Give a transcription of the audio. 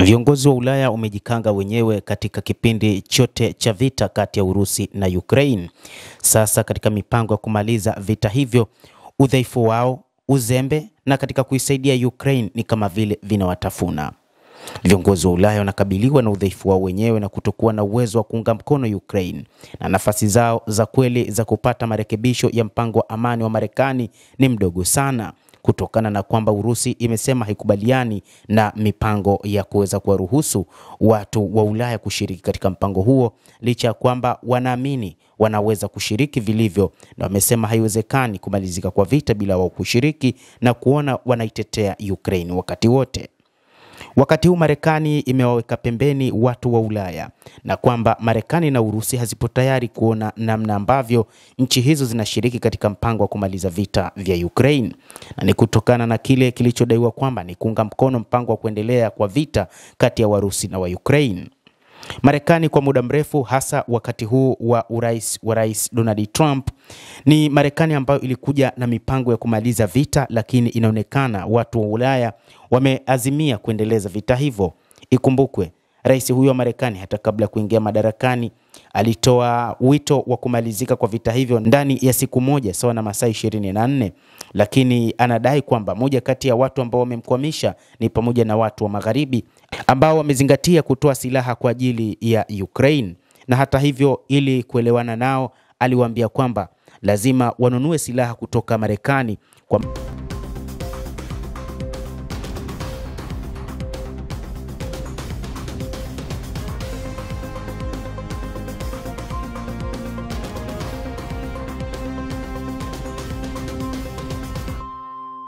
Viongozi wa Ulaya wamejikanga wenyewe katika kipindi chote cha vita kati ya Urusi na Ukraine. Sasa katika mipango ya kumaliza vita hivyo, udhaifu wao, uzembe na katika kuisaidia Ukraine ni kama vile vinawatafuna. Viongozi wa Ulaya wanakabiliwa na udhaifu wao wenyewe na kutokuwa na uwezo wa kuunga mkono Ukraine, na nafasi zao za kweli za kupata marekebisho ya mpango wa amani wa Marekani ni mdogo sana, kutokana na kwamba Urusi imesema haikubaliani na mipango ya kuweza kuwaruhusu watu wa Ulaya kushiriki katika mpango huo, licha ya kwamba wanaamini wanaweza kushiriki vilivyo, na wamesema haiwezekani kumalizika kwa vita bila wao kushiriki na kuona wanaitetea Ukraine wakati wote. Wakati huu Marekani imewaweka pembeni watu wa Ulaya, na kwamba Marekani na Urusi hazipo tayari kuona namna ambavyo nchi hizo zinashiriki katika mpango wa kumaliza vita vya Ukraine, na ni kutokana na kile kilichodaiwa kwamba ni kuunga mkono mpango wa kuendelea kwa vita kati ya Warusi na wa Ukraine. Marekani kwa muda mrefu, hasa wakati huu wa urais wa Rais Donald Trump, ni Marekani ambayo ilikuja na mipango ya kumaliza vita, lakini inaonekana watu wa Ulaya wameazimia kuendeleza vita hivyo. Ikumbukwe, rais huyo wa Marekani hata kabla kuingia madarakani alitoa wito wa kumalizika kwa vita hivyo ndani ya siku moja, sawa na masaa 24, lakini anadai kwamba moja kati ya watu ambao wamemkwamisha ni pamoja na watu wa Magharibi ambao wamezingatia kutoa silaha kwa ajili ya Ukraine. Na hata hivyo, ili kuelewana nao, aliwaambia kwamba lazima wanunue silaha kutoka Marekani kwa